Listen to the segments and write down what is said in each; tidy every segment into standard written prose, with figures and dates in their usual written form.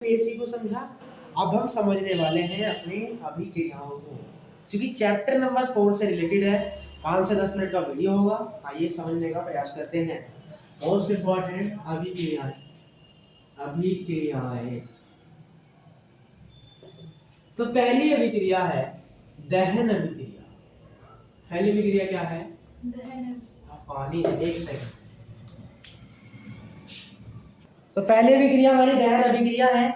PSC को समझा। अब हम समझने वाले हैं अपने अभिक्रियाओं को, क्योंकि चैप्टर नंबर 4 से रिलेटेड है। 5 से 10 मिनट का वीडियो होगा। आइए समझने का प्रयास करते हैं। मोस्ट इम्पोर्टेंट अभिक्रियाएं। अभिक्रियाएं तो पहली अभिक्रिया है दहन अभिक्रिया। पहली अभिक्रिया क्या है? दहन। पानी है। एक सेकंड। तो पहली अभिक्रिया हमारी दहन अभिक्रिया है।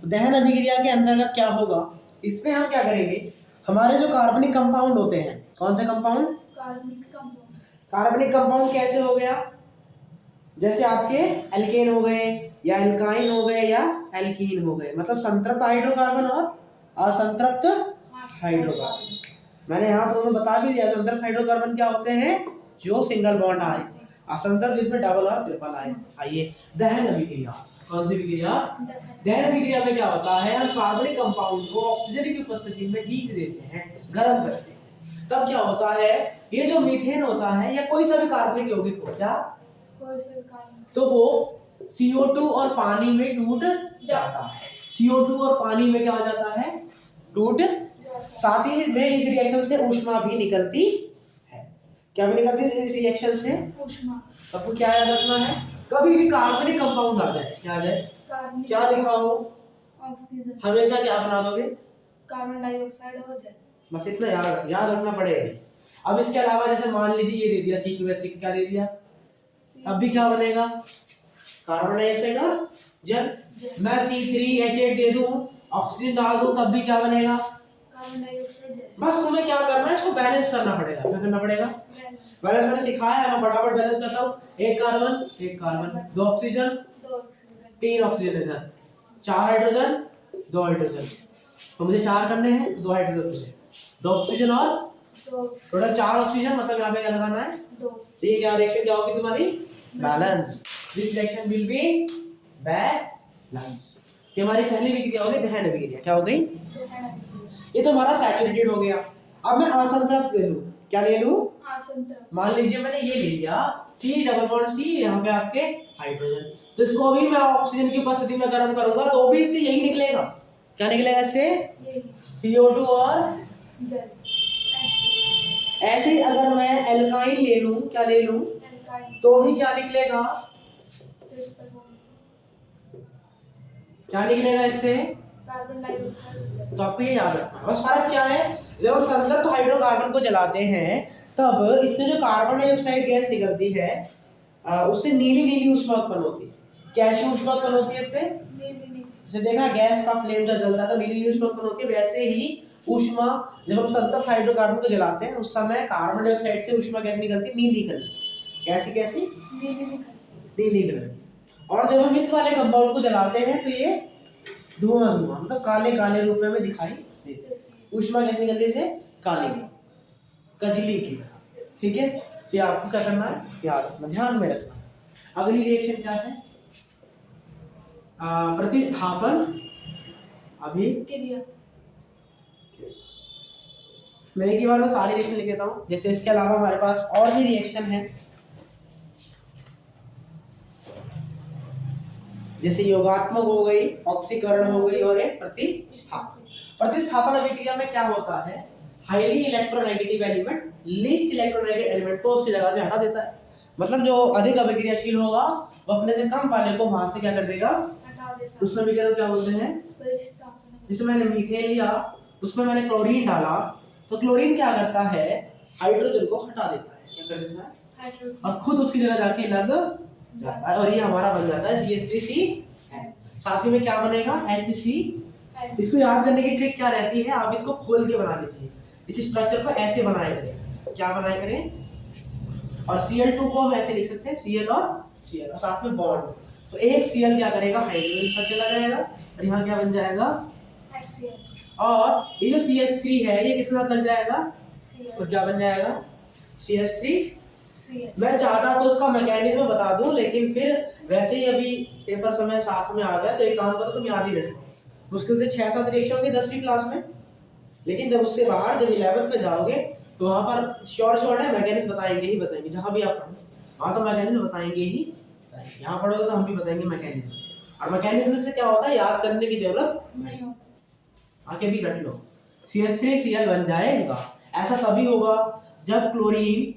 दहन अभिक्रिया के अंतर्गत क्या होगा, इसमें हम क्या करेंगे, हमारे जो कार्बनिक कंपाउंड होते हैं, कौन से कंपाउंड? कार्बनिक कंपाउंड कैसे हो गया? जैसे आपके एल्केन हो गए या एल्काइन हो गए या एल्कीन हो गए, मतलब संतृप्त हाइड्रोकार्बन और असंतृप्त हाइड्रोकार्बन। मैंने यहाँ पर तुम्हें बता भी दिया, संतृप्त हाइड्रोकार्बन क्या होते हैं? जो सिंगल बॉन्ड आए, असंतृप्त जिसमें डबल और ट्रिपल आए। आइए दहन अभिक्रिया। कौन सी अभिक्रिया? दहन अभिक्रिया में क्या होता है, हम कार्बनिक कंपाउंड को ऑक्सीजन की उपस्थिति में हीट देते हैं, गर्म करते हैं। तब क्या होता है, ये जो मीथेन होता है या कोई सा भी कार्बनिक यौगिक हो, क्या कोई सा भी कार्बनिक, तो वो CO2 और पानी में टूट जाता है। CO2 और पानी में क्या हो जाता है? टूट। साथ ही में इस रिएक्शन से ऊष्मा भी निकलती है। क्या भी निकलती है इस रिएक्शन से? ऊष्मा। आपको क्या याद रखना है, कभी भी कार्बनिक कंपाउंड आ जाए, क्या आ जाए, क्या लिखा हो? ऑक्सीजन। हमेशा क्या बना दोगे? कार्बन डाइऑक्साइड हो जाए। बस इतना याद रखना पड़ेगा। अब इसके अलावा जैसे मान लीजिए ये दे दिया C2H6, क्या दे दिया, अब भी क्या बनेगा? कार्बन डाइऑक्साइड और जल। मैं C3H8 दे दूं, ऑक्सीजन डाल दूं, तब भी क्या बनेगा? Carbon dioxide. बस तुम्हें क्या करना है, इसको बैलेंस करना पड़ेगा। क्या करना पड़ेगा? बैलेंस मैंने सिखाया है, मैं फटाफट बैलेंस करता हूँ। एक कार्बन, दो ऑक्सीजन, तीन ऑक्सीजन इधर, 4 हाइड्रोजन, 2 हाइड्रोजन। तो मुझे 4 करने हैं, 2 हाइड्रोजन, 2 ऑक्सीजन और टोटल 4 ऑक्सीजन, मतलब यहाँ पे क्या लगाना है? 2। तो ये क्या रिएक्शन क्या होगी तुम्हारी? Balance. This reaction will be balance. ये हमारी पहली अभिक्रिया हो गई दहन अभिक्रिया। क्या हो गई? ये तो हमारा सैचुरेटेड हो गया। अब मैं असंतृप्त ले लूं, क्या ले लूं? असंतृप्त। मान लीजिए मैंने ये ले लिया C डबल बॉन्ड C, यहाँ पे आपके हाइड्रोजन, तो इसको भी मैं ऑक्सीजन की उपस्थिति में गर्म करूंगा तो भी इससे यही निकलेगा। क्या निकलेगा इससे? CO2 और जल। ऐसे ही अगर मैं एल्काइन ले लूं, क्या ले लूं, तो भी क्या निकलेगा? क्या निकलेगा इससे? Carbon dioxide. तो आपको ये याद रखना। बस फर्क क्या है, जब हम संतृप्त हाइड्रोकार्बन को जलाते हैं तब इसमें जो कार्बन डाइऑक्साइड गैस निकलती है उससे नीली नीली ऊष्मा उत्पन्न होती है। कैसी ऊष्मा उत्पन्न होती है इससे? जैसे देखा गैस का फ्लेम जब जलता है तो नीली नीली ऊष्मा उत्पन्न होती है, वैसे ही ऊष्मा जब हम संतृप्त हाइड्रोकार्बन को जलाते हैं उस समय कार्बन डाइऑक्साइड से ऊष्मा कैसी निकलती है? नीली कलर की। कैसी? नीली कलर की। और जब हम इस वाले कंपाउंड को जलाते हैं तो ये धुआं मतलब काले काले रूप में हमें दिखाई देती है। ऊष्मा कैसे निकलती है इसे? काली, कजली की तरह। ठीक है, तो आपको क्या करना है, याद रखना, ध्यान में रखना। अगली रिएक्शन क्या है? प्रतिस्थापन अभिक्रिया। मैं एक ही बार में सारी रिएक्शन लिख देता हूँ। जैसे इसके अलावा हमारे पास और भी रिएक्शन है, जैसे योगात्मक हो गई, ऑक्सीकरण हो गई और एक प्रतिस्थापन। प्रतिस्थापन अभिक्रिया में क्या होता है, highly electronegative element least electronegative element को उसकी जगह से हटा देता है। मतलब जो अधिक अभिक्रियाशील होगा वो अपने से कम वाले को वहां से क्या कर देगा? हटा देता है। उसमें अभिक्रिया क्या बोलते हैं? प्रतिस्थापन। जैसे मैंने मीथेन लिया, उसमें मैंने क्लोरीन डाला, तो क्लोरीन क्या करता है, हाइड्रोजन को हटा देता है। क्या कर देता है? और खुद उसकी जगह जाके लग जाता है, और ये हमारा बन जाता है CH3C। साथ ही में क्या बनेगा? HC। इसको याद करने की ट्रिक क्या रहती है, आप इसको खोल के बना लीजिए। इस स्ट्रक्चर को ऐसे बनाया करें, क्या बनाया करें, और Cl2 को हम ऐसे लिख सकते हैं, Cl और Cl और साथ में बॉन्ड। तो एक Cl क्या करेगा, हाइड्रोजन पर चला जाएगा और यहाँ क्या बन जाएगा? HCl। और ये जो CH3 है ये किसके साथ लग जाएगा? तो क्या बन जाएगा? CH3। मैं चाहता तो उसका मैकेनिज्म बता दूं, लेकिन फिर वैसे ही अभी पेपर समय साथ में आ गया, तो एक काम करो तुम याद ही रखो। मुश्किल से 6-7 रिएक्शन होंगे 10वीं क्लास में, लेकिन जब उससे बाहर जब 11th में जाओगे तो वहाँ पर श्योर है मैकेनिज्म बताएंगे ही बताएंगे। जहाँ भी आप पढ़ो वहाँ तो मैकेनिज्म बताएंगे ही। यहाँ पढ़ोगे तो हम भी बताएंगे मैकेनिज्म। और मैकेनिज्म से क्या होता है याद करने की जरूरत नहीं होती, आके भी रट लो। CH3Cl बन जाएगा। ऐसा तभी होगा जब क्लोरीन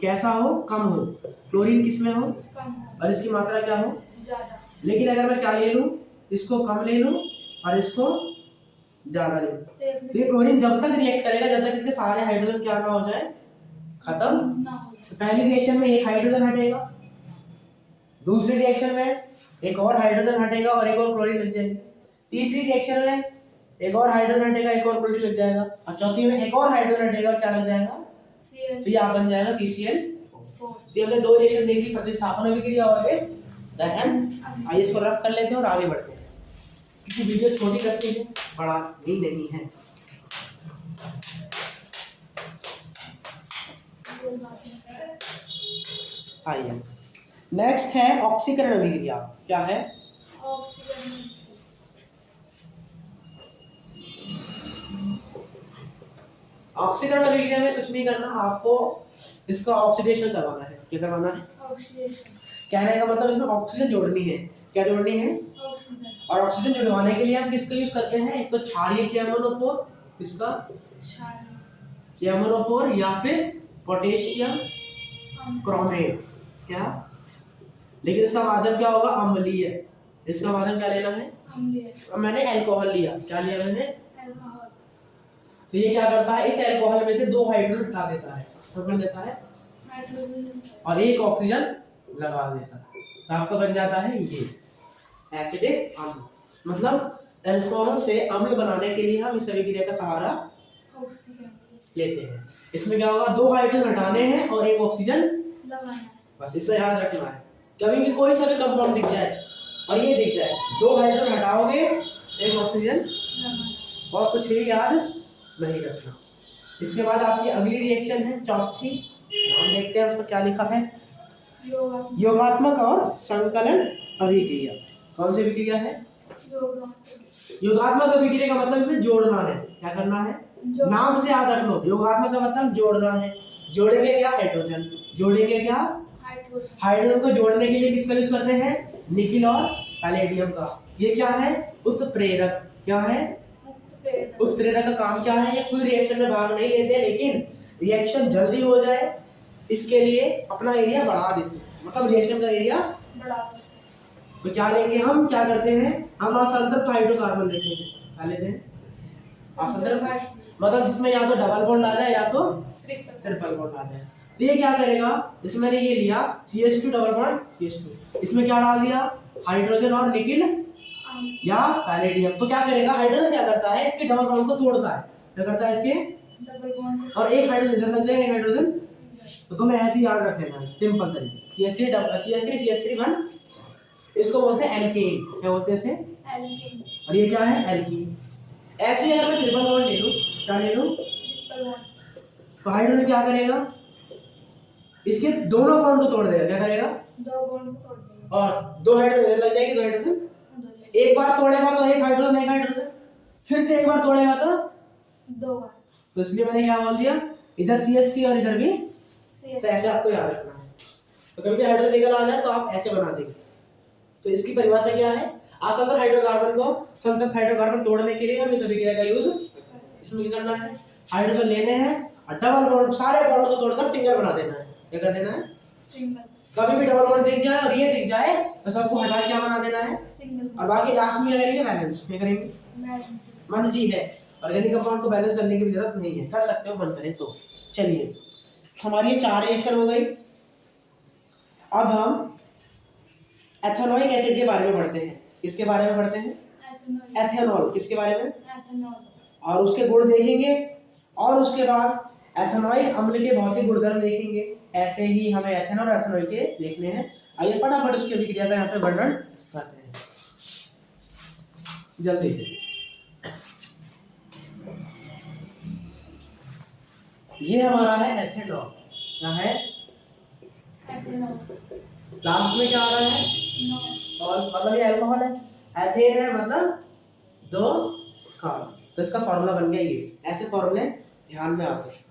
कैसा हो, कम हो। क्लोरीन किसमें हो, कम हो, और इसकी मात्रा क्या हो, ज्यादा। लेकिन अगर मैं क्या ले लूं, इसको कम ले लूं और इसको ज्यादा ले लूं, तो ये क्लोरीन जब तक रिएक्ट करेगा जब तक इसके सारे हाइड्रोजन क्या ना हो जाए, खत्म ना हो। तो पहली रिएक्शन में एक हाइड्रोजन हटेगा, दूसरी रिएक्शन में एक और हाइड्रोजन हटेगा और एक और क्लोरीन लग जाएगी, तीसरी रिएक्शन में एक और हाइड्रोजन हटेगा, एक और क्लोरीन लग जाएगा, और चौथी में एक और हाइड्रोजन हटेगा और क्या लग जाएगा, तो ये बन जाएगा CCl4। तो हमने दो रिएक्शन देख ली, प्रतिस्थापन अभिक्रिया और दहन। आइए इसको रफ कर लेते हैं और आगे बढ़ते हैं, क्योंकि वीडियो छोटी करते हैं, बड़ा भी नहीं है। आइए नेक्स्ट है ऑक्सीकरण अभिक्रिया। क्या है ऑक्सीकरण? ऑक्सीकरण अभिक्रिया में कुछ नहीं करना, आपको इसका ऑक्सीडेशन करवाना है। क्या करवाना है? ऑक्सीडेशन। कहने का मतलब इसमें ऑक्सीजन जोड़नी है। क्या जोड़नी है? ऑक्सीजन। और ऑक्सीजन जुड़वाने के लिए हम किसका यूज करते हैं? एक तो क्षारीय KMnO4, किसका? क्षारीय KMnO4, या फिर पोटेशियम क्रोमेट। क्या? लेकिन इसका माध्यम क्या होगा? अम्लीय। इसका माध्यम क्या लेना है? अम्लीय। मैंने अल्कोहल लिया। क्या लिया मैंने? अल्कोहल। तो ये क्या करता है, इस अल्कोहल में से दो हाइड्रोजन हटा देता है, तो कर देता है हाइड्रोजन, और एक ऑक्सीजन लगा देता है, तो आपका बन जाता है ये एसिडिक अम्ल। मतलब अल्कोहल से अम्ल बनाने के लिए हम इस अभिक्रिया का सहारा ऑक्सीजन लेते हैं। इसमें क्या होगा? दो हाइड्रोजन हटाने हैं और एक ऑक्सीजन लगाना है, बस इतना याद रखना है। कभी भी कोई सा भी कंपाउंड दिख जाए और ये दिख जाए, दो हाइड्रोजन हटाओगे, एक ऑक्सीजन लगाना, और कुछ ही याद नहीं रखना। इसके बाद आपकी अगली रिएक्शन है चौथी, हम देखते हैं उसका क्या लिखा है। योगात्मक और संकलन अभिक्रिया। कौन सी अभिक्रिया है? योगात्मक अभिक्रिया का मतलब इसमें जोड़ना है। क्या करना है? नाम से याद रख लो, योगात्मक का मतलब जोड़ना है। जोड़ेंगे क्या? हाइड्रोजन। जोड़ेंगे क्या? हाइड्रोजन को जोड़ने के लिए किसका यूज करते हैं? निकिल और पैलेडियम का। ये क्या है? उत्प्रेरक। क्या है? उत्प्रेरक का काम क्या है? ये खुद रिएक्शन में भाग नहीं लेते, लेकिन रिएक्शन जल्दी हो जाए इसके लिए अपना एरिया बढ़ा देते हैं, मतलब रिएक्शन का एरिया बढ़ा। तो क्या लेंगे हम? क्या करते हैं हम? असंतृप्त हाइड्रोकार्बन लेते हैं। क्या लेते हैं? असंतृप्त, मतलब जिसमें या तो डबल बॉन्ड आ जाए या तो ट्रिपल बॉन्ड आ जाए। तो ये क्या करेगा? जैसे मैंने ये लिया CH2 डबल बॉन्ड CH2, इसमें क्या डाल दिया? हाइड्रोजन और निकिल या पैलेडियम। तो क्या करेगा? हाइड्रोजन क्या करता है? इसके डबल बॉन्ड को तोड़ता है। क्या करता है? इसके डबल बॉन्ड, और एक हाइड्रोजन इधर लग जाएगा, एक हाइड्रोजन। तो तुम्हें ऐसे याद रखना है सिंपल तरीके, CH3 इसको बोलते हैं एल्केन। क्या बोलते हैं इसे? एल्केन। और ये क्या है? एल्कीन। ऐसे अगर मैं ट्रिपल बॉन्ड ले लूं, क्या ले लूं? ट्रिपल बॉन्ड, तो हाइड्रोजन क्या करेगा? इसके दोनों बॉन्ड को तोड़ देगा। क्या करेगा? दो बॉन्ड को तोड़ देगा, और दो हाइड्रोजन इधर लग जाएगी, दो हाइड्रोजन। एक बार तोड़ेगा तो एक हाइड्रोजन, एक हाइड्रोजन, फिर से एक बार तोड़ेगा तो दो बार। तो इसलिए मैंने क्या बोल दिया? इधर CH3 और इधर भी CH3। तो ऐसे आपको याद रखना है। तो कभी भी हाइड्रोजन निकल आ जाए तो आप ऐसे बना देंगे। तो इसकी परिभाषा क्या है? असंतृप्त हाइड्रोकार्बन को संतृप्त हाइड्रोकार्बन तोड़ने के लिए हम इस अभिक्रिया का यूज, इसमें क्या करना है? हाइड्रोजन लेने हैं और डबल बॉन्ड, सारे बॉन्ड को तोड़कर सिंगल बना देना है। क्या कर देना है? सिंगल। कभी भी डबल बॉन्ड दिख जाए और ये दिख जाए तो सबको हटा के क्या बना देना है? सिंगल। और बाकी लास्ट में क्या करेंगे? बैलेंस। क्या करेंगे? बैलेंस। मन जी है, ऑर्गेनिक कंपाउंड को बैलेंस करने की भी जरूरत नहीं है, कर सकते हो मन करें तो। चलिए हमारी ये 4 रिएक्शन हो गई। अब हम एथेनोइक एसिड के बारे में पढ़ते हैं। किसके बारे में पढ़ते हैं? एथेनॉल। किसके बारे में? एथेनॉल। और उसके गुण देखेंगे, और उसके बाद एथेनोइक अम्ल के भौतिक गुणधर्म देखेंगे। ऐसे ही हमें एथेनॉल और एथेनॉल के देखने हैं। आइए फटाफट उसकी अभिक्रिया का यहाँ पे वर्णन करते हैं जल्दी से। ये हमारा है एथेनॉल। क्या है? एथेनॉल। लास्ट में क्या आ रहा है? और मतलब ये अल्कोहल है, एथेन है मतलब दो कार्बन। तो इसका फॉर्मूला बन गया ये। ऐसे फॉर्मूले ध्यान में आते हैं।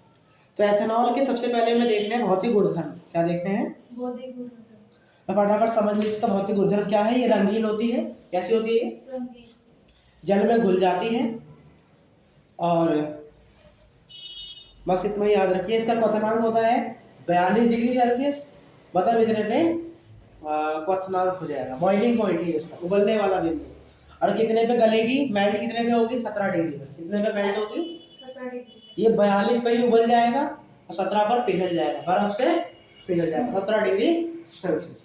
तो एथेनॉल के सबसे पहले में देखने हैं भौतिक गुणधर्म। क्या देखते हैं? भौतिक गुणधर्म। तो फटाफट समझ लीजिए इसका भौतिक गुणधर्म क्या है। ये रंगीन होती है। कैसी होती है? रंगीन। जल में घुल जाती है। और बस इतना ही याद रखिए। इसका क्वथनांक होता है 42 डिग्री सेल्सियस। मतलब इतने पे क्वथनांक हो जाएगा। बॉइलिंग पॉइंट है इसका, उबलने वाला बिंदु। और कितने पे गलेगी, मेल्ट कितने पे होगी? 17 डिग्री पे। कितने पे मेल्ट होगी? 17 डिग्री। ये 42 पे ही उबल जाएगा और 17 पर पिघल जाएगा, बर्फ से पिघल जाएगा 17 डिग्री सेल्सियस।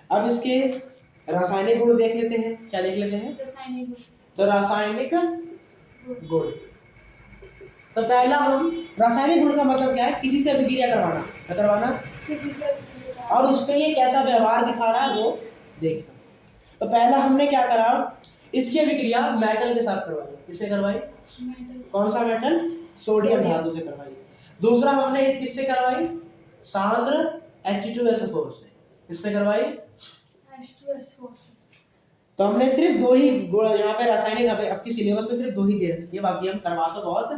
अब इसके रासायनिक गुण देख लेते हैं। क्या देख लेते हैं? रासायनिक गुण। तो रासायनिक गुण। तो पहला हम रासायनिक गुण का मतलब क्या है? किसी से अभिक्रिया करवाना। क्या करवाना? किसी से अभिक्रिया। और उस पे ये कैसा व्यवहार दिखा रहा है वो देखना। तो पहला हमने क्या करा, इसकी अभिक्रिया मेटल के साथ करवाई। किससे करवाई? मेटल। कौन सा मेटल? सोडियम धातु से करवाई। दूसरा हमने किससे करवाई? सांद्र H2SO4 से। किससे करवाई? H2SO4 से। तो हमने सिर्फ दो ही यहाँ पे रासायनिक आपकी सिलेबस में सिर्फ दो ही दे रखी है, बाकी हम करवा तो बहुत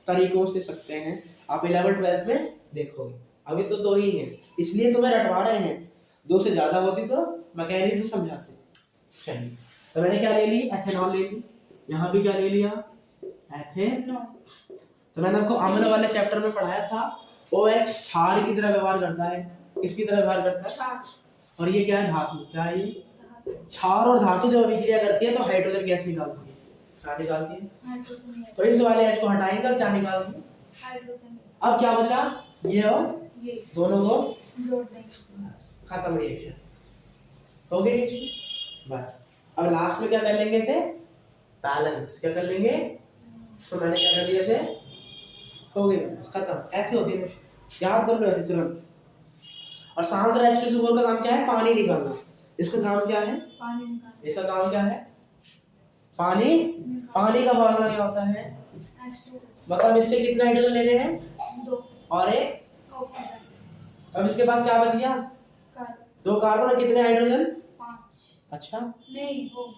तरीकों से सकते हैं। आप 11th-12th में देखोगे, अभी तो दो ही हैं, इसलिए तुम्हें रटवा रहे हैं। दो से ज्यादा होती तो मैकेनिज्म समझाते। चलिए, तो मैंने क्या ले ली? एथेनॉल ले ली। यहाँ भी क्या ले लिया? एथेनॉल। तो मैंने आपको अम्ल वाले चैप्टर में पढ़ाया था। OH क्षार की तरह व्यवहार करता है। किसकी तरह व्यवहार करता है? क्षार। और ये क्या है? धातु। क्या है ये? क्षार और धातु जब अभिक्रिया करती है तो हाइड्रोजन गैस निकालती है। क्या निकालती है? हाइड्रोजन। तो इस वाले H को हटाएंगे और क्या निकालती है? हाइड्रोजन। अब क्या बचा? ये और ये दोनों को जोड़ देंगे, खत्म रिएक्शन हो गई रिएक्शन। बस अब लास्ट में क्या कर लेंगे इसे? बैलेंस। क्या कर लेंगे? तो मैंने क्या कर दिया इसे? हो गई बैलेंस, खत्म। ऐसे होती है, याद कर लो ऐसे तुरंत। और सांद्र H2SO4 का काम क्या है? पानी निकालना। इसका काम क्या है? पानी निकालना। इसका काम क्या है? पानी। पानी का फॉर्मूला क्या होता है? H2। मतलब इससे कितने हाइड्रोजन लेने हैं? 2 और एक ऑक्सीजन। अब इसके पास क्या बच गया? कार्बन। 2 कार्बन और कितने हाइड्रोजन? 5। अच्छा नहीं, वो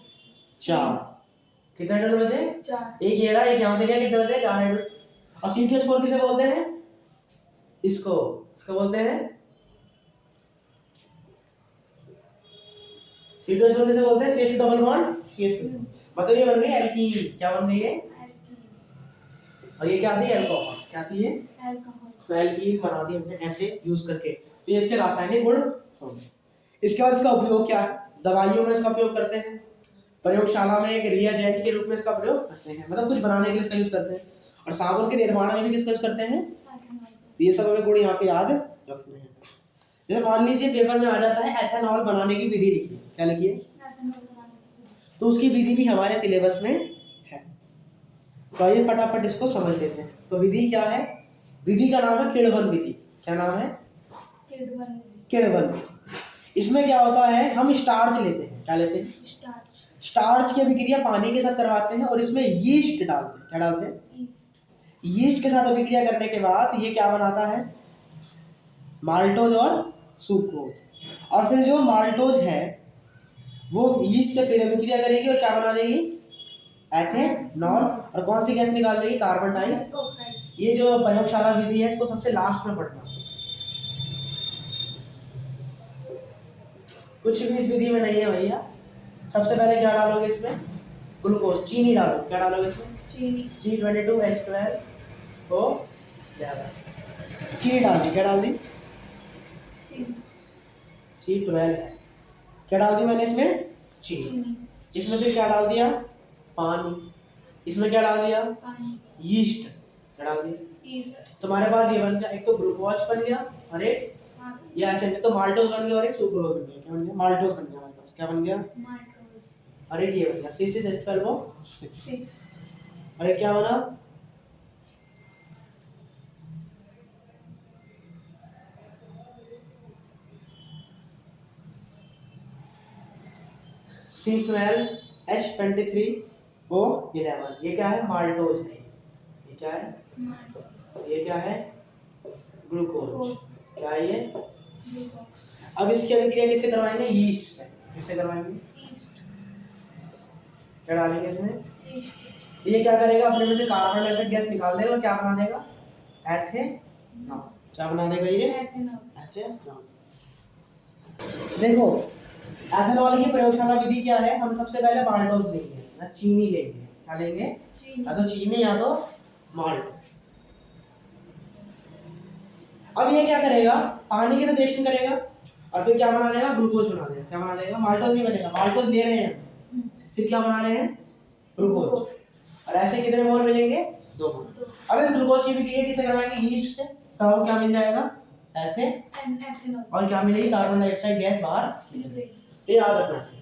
4। कितने हाइड्रोजन बचे? 4। एक ये रहा, एक यहाँ से लिया, कितने बचे? 4 हाइड्रोजन। और CH4 किसे बोलते हैं? इसको बोलते हैं CH4 किसे बोलते हैं? CH2 double bond CH2। मतलब ये बन गई एल्कीन। क्या बन गई है? एल्कीन। और ये क्या आती है? अल्कोहल। क्या आती है? अल्कोहल। तो एल्कीन बना दी हमने ऐसे यूज करके। तो ये इसके रासायनिक गुण होंगे। इसके बाद इसका उपयोग क्या है? दवाइयों में इसका उपयोग करते हैं, प्रयोगशाला में एक रिएजेंट के रूप में इसका प्रयोग करते हैं, मतलब कुछ बनाने के लिए इसका यूज करते हैं। और साबुन के निर्माण में भी किसका यूज करते हैं? तो ये सब हमें गुण यहाँ पे याद रखने हैं। जैसे मान लीजिए पेपर में आ जाता है एथेनॉल बनाने की विधि लिखिए। क्या लिखिए? तो उसकी विधि भी हमारे सिलेबस में है। तो आइए फटाफट इसको समझ लेते हैं। तो विधि क्या है? विधि का नाम है किण्वन विधि। क्या नाम है? किण्वन विधि। इसमें क्या होता है? हम स्टार्च लेते हैं। क्या लेते हैं? स्टार्च की अभिक्रिया पानी के साथ करवाते हैं और इसमें यीस्ट डालते हैं। क्या डालते हैं? यीस्ट के साथ अभिक्रिया करने के बाद ये क्या बनाता है? माल्टोज और सुक्रोज। और फिर जो माल्टोज है वो यीस्ट से फिर अभिक्रिया करेगी और क्या बना देगी? एथेनॉल। और कौन सी गैस निकाल देगी? Carbon dioxide. ये जो प्रयोगशाला विधि है इसको सबसे लास्ट में पढ़ना। कुछ भी इस विधि में नहीं है भैया। सबसे पहले क्या डालोगे इसमें? ग्लूकोज, चीनी डालो। क्या डालोगे इसमें? चीनी। C22H12 O 11 चीनी डाल दी। क्या डाल दी? C12 क्या डाल दी मैंने इसमें? चीनी। इसमें फिर क्या डाल दिया? पानी। इसमें क्या डाल दिया? पानी। यीस्ट। क्या डाल दिया? यीस्ट। तुम्हारे पास ये बन गया, एक तो ग्लूकोज बन गया और एक ये ऐसे में तो माल्टोज बन गया और एक सुक्रोज बन गया। क्या बन गया? माल्टोज बन गया हमारे पास। क्या बन गया? माल्टोज। और एक ये बन गया C6H12O6। और एक क्या बना? C12H23O11। ये क्या है? माल्टोज है। ये क्या है? माल्टोज। ये क्या है? ग्लूकोज। क्या है ये? अब इसकी अभिक्रिया किससे करवाएंगे? यीस्ट से। किससे करवाएंगे? यीस्ट। क्या डालेंगे इसमें? यीस्ट। ये क्या करेगा? अपने में से कार्बन डाइऑक्साइड गैस निकाल देगा और क्या बना देगा? एथेनॉल। क्या बना देगा ये? एथेनॉल। देखो एथेनॉल की प्रयोगशाला विधि क्या है, हम सबसे पहले माल्टोज लेंगे या चीनी लेंगे, क्या लेंगे, चीनी। या तो चीनी या तो माल्टो। अब ये क्या करेगा, पानी के साथ रिएक्शन करेगा और फिर क्या बना देगा, ग्लूकोज बना देगा। क्या बना देगा, माल्टोज नहीं बनेगा, माल्टोज ले रहे हैं, फिर क्या बना रहे हैं, ग्लूकोज। और ऐसे कितने मोल मिलेंगे, 2 मोल। अब इस ग्लूकोज की बिक्रिया किससे करवाएंगे, यीस्ट से, तब क्या मिल जाएगा, एथेनॉल। और क्या मिलेगी, कार्बन डाइऑक्साइड गैस बाहर निकलेगी। ये याद रखना है।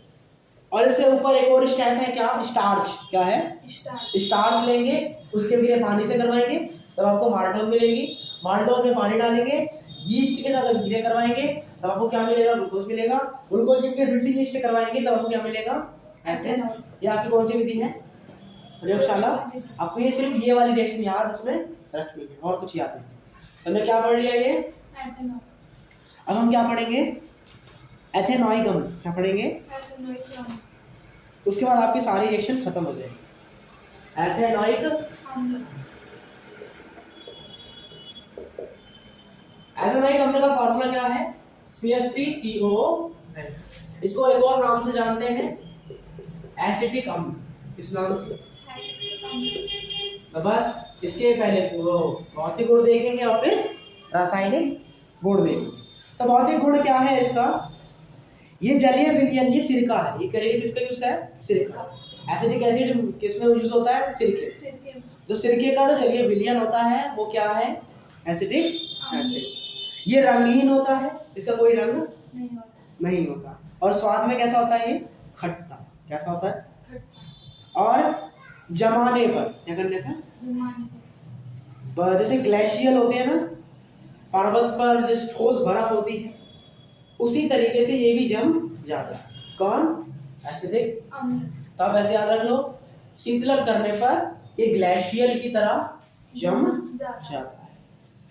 और इससे ऊपर एक और स्टेप है, क्या, स्टार्च। क्या है, स्टार्च लेंगे, उसके फिर पानी से करवाएंगे, तब आपको माल्टोज मिलेगी। माल्टोज में पानी डालेंगे, यीस्ट के साथ विक्रिया करवाएंगे, तब आपको क्या मिलेगा, ग्लूकोज मिलेगा। ग्लूकोज की विक्रिया फिर से यीस्ट से करवाएंगे, तब आपको क्या मिलेगा, एथेनॉल। ये आपकी कौन सी विधि है, प्रयोगशाला। आपको ये सिर्फ ये वाली रिएक्शन याद इसमें रखनी है, और कुछ याद नहीं। हमने क्या पढ़ लिया ये, एथेनॉल। अब हम क्या पढ़ेंगे, एथेनॉइकम। क्या पढ़ेंगे, एथेनॉइक उसके बाद आपकी सारी रिएक्शन खत्म हो जाएगी। एथेनॉइक अम्ल। एथेनॉइक अम्ल का फॉर्मूला क्या है, CH3COO। इसको एक और नाम से जानते हैं, एसिटिक अम्ल, इस नाम से। तो बस इसके पहले वो भौतिक गुण देखेंगे और फिर रासायनिक गुण देखेंगे। तो भौतिक गुण क्या है इसका, ये जलीय विलयन, ये सिरका है। ये करेंगे किसका यूज है, सिरका। एसिटिक एसिड किसमें यूज होता है, सिरके। जो सिरके का जो जलीय विलयन होता है वो क्या है, एसिटिक एसिड। ये रंगहीन होता है, इसका कोई रंग नहीं होता, और स्वाद में कैसा होता है, ये खट्टा। कैसा होता है, और जमाने पर, क्या करने पर, जैसे ग्लेशियल होते हैं ना, पर्वत पर जैसे ठोस बर्फ होती है, उसी तरीके से ये भी जम जाता है। कौन, एसिडिक अम्ल। तो आप ऐसे याद रख लो, शीतलन करने पर ये ग्लेशियल की तरह जम जाता है।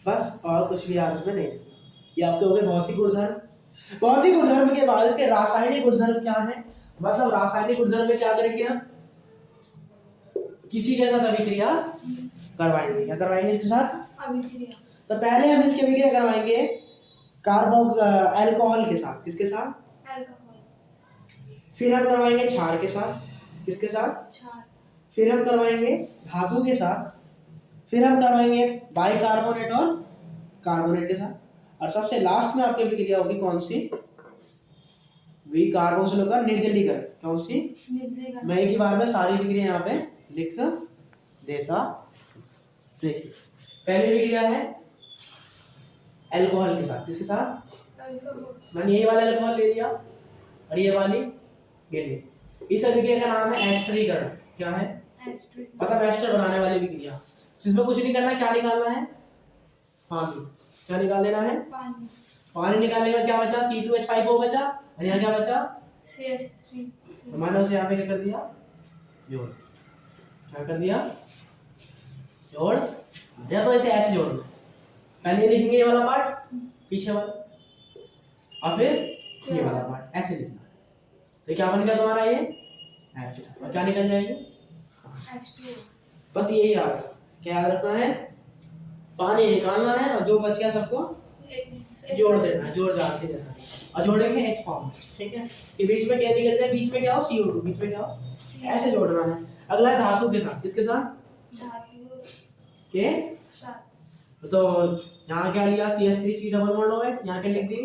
बस, और कुछ भी याद रखना नहीं। ये आपके हो गए भौतिक गुणधर्म। भौतिक गुणधर्म के बाद इसके रासायनिक गुणधर्म क्या है, मतलब रासायनिक गुणधर्म में क्या करेंगे हम, किसी के साथ अभिक्रिया करवाएंगे। क्या करवाएंगे इसके साथ, अभिक्रिया। तो पहले हम इसकी अभिक्रिया करवाएंगे कार्बोक्स अल्कोहल के साथ। किसके साथ, अल्कोहल। फिर हम करवाएंगे क्षार के साथ। किसके साथ, क्षार। फिर हम करवाएंगे धातु के साथ। फिर हम करवाएंगे बाइकार्बोनेट और कार्बोनेट के साथ। और सबसे लास्ट में आपकी अभिक्रिया होगी कौन सी, विकार्बोक्सिल का निर्जलीकरण। कौन सी, निर्जलीकरण। मैं एक ही बार में सारी विक्रिया यहाँ पे लिख देता। देखिए पहली विक्रिया है अल्कोहल के साथ। किसके साथ, मैंने ये वाला अल्कोहल ले लिया और ये वाली ले ली। इस अभिक्रिया का नाम है एस्टरीकरण। क्या है, एस्टर। मतलब एस्टर बनाने वाली विक्रिया। इसमें कुछ नहीं करना, क्या निकालना है, पानी। क्या निकाल देना है, पानी। पानी निकालने का क्या बचा, C2H5O बचा, और यहाँ क्या बचा, CH3। मैंने उसे यहाँ पे क्या कर दिया, जोड़। क्या कर दिया, जोड़। या तो इसे ऐसे जोड़ना, पहले लिखेंगे ये वाला पार्ट, पीछे वाला, और फिर ये वाला पार्ट ऐसे लिखना। तो क्या बन गया तुम्हारा ये, और क्या निकल जाएगी, बस यही याद, क्या याद रखना है, पानी निकालना है और जो बच गया सबको जोड़ देना है, जोड़ डाल के जैसा, और जोड़ेंगे H फॉर्म। ठीक है, ये बीच में क्या निकल जाए, बीच में क्या हो, CO2, बीच में क्या हो, ऐसे जोड़ना है। अगला है धातु के साथ। किसके साथ, धातु के साथ। तो यहाँ क्या लिया, CH3C डबल बॉन्ड हो गए, यहाँ क्या लिख दी,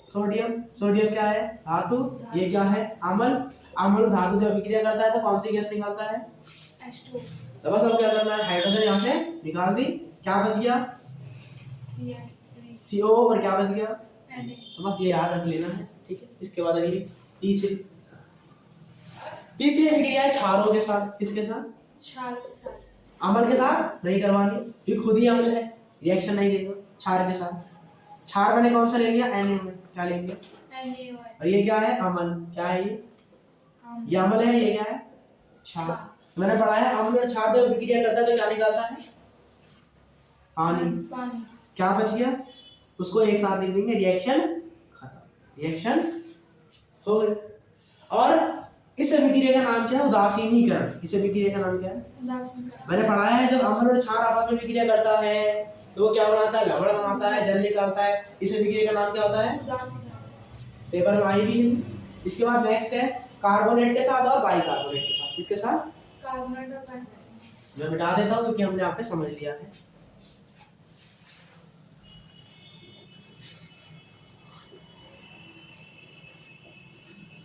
सोडियम। सोडियम क्या है, धातु। ये क्या है, अम्ल। अम्ल धातु जब विक्रिया करता है तो कौन सी गैस निकालता है, H2। तो बस अब क्या करना है, हाइड्रोजन यहाँ से निकाल दी, क्या बच गया, CO, और क्या बच गया, Na। तो बस ये याद रख लेना है। ठीक है, इसके बाद अगली तीसरी विक्रिया है क्षारों के साथ। किसके साथ, क्षार के साथ। अम्ल के साथ नहीं करवानी, ये खुद ही अम्ल है, रिएक्शन नहीं देगा। क्षार के साथ, क्षार मैंने कौन सा ले लिया, Na। क्या लेंगे, Na। और ये क्या है, अम्ल। क्या है ये अम्ल है, ये क्या है, क्षार। मैंने पढ़ा है अम्ल और क्षार जब विक्रिया करता है तो क्या निकालता है, पानी। क्या बच गया, उसको एक साथ लिख देंगे, रिएक्शन खत्म, रिएक्शन हो गई। और इस अभिक्रिया का नाम क्या है, उदासीनीकरण। इस अभिक्रिया का नाम क्या है, उदासीनीकरण। मैंने पढ़ाया है जब अम्ल और क्षार आपस में विक्रिया करता है तो वो क्या बनाता है, लवण बनाता है, जल निकालता है। इस अभिक्रिया का नाम क्या होता है, उदासीनीकरण। पेपर में आई भी हूँ। इसके बाद नेक्स्ट है कार्बोनेट के साथ और बाइकार्बोनेट के साथ। किसके साथ? कार्बोनेट और बाइकार्बोनेट। मैं मिटा देता हूँ क्योंकि हमने यहाँ पे समझ लिया है।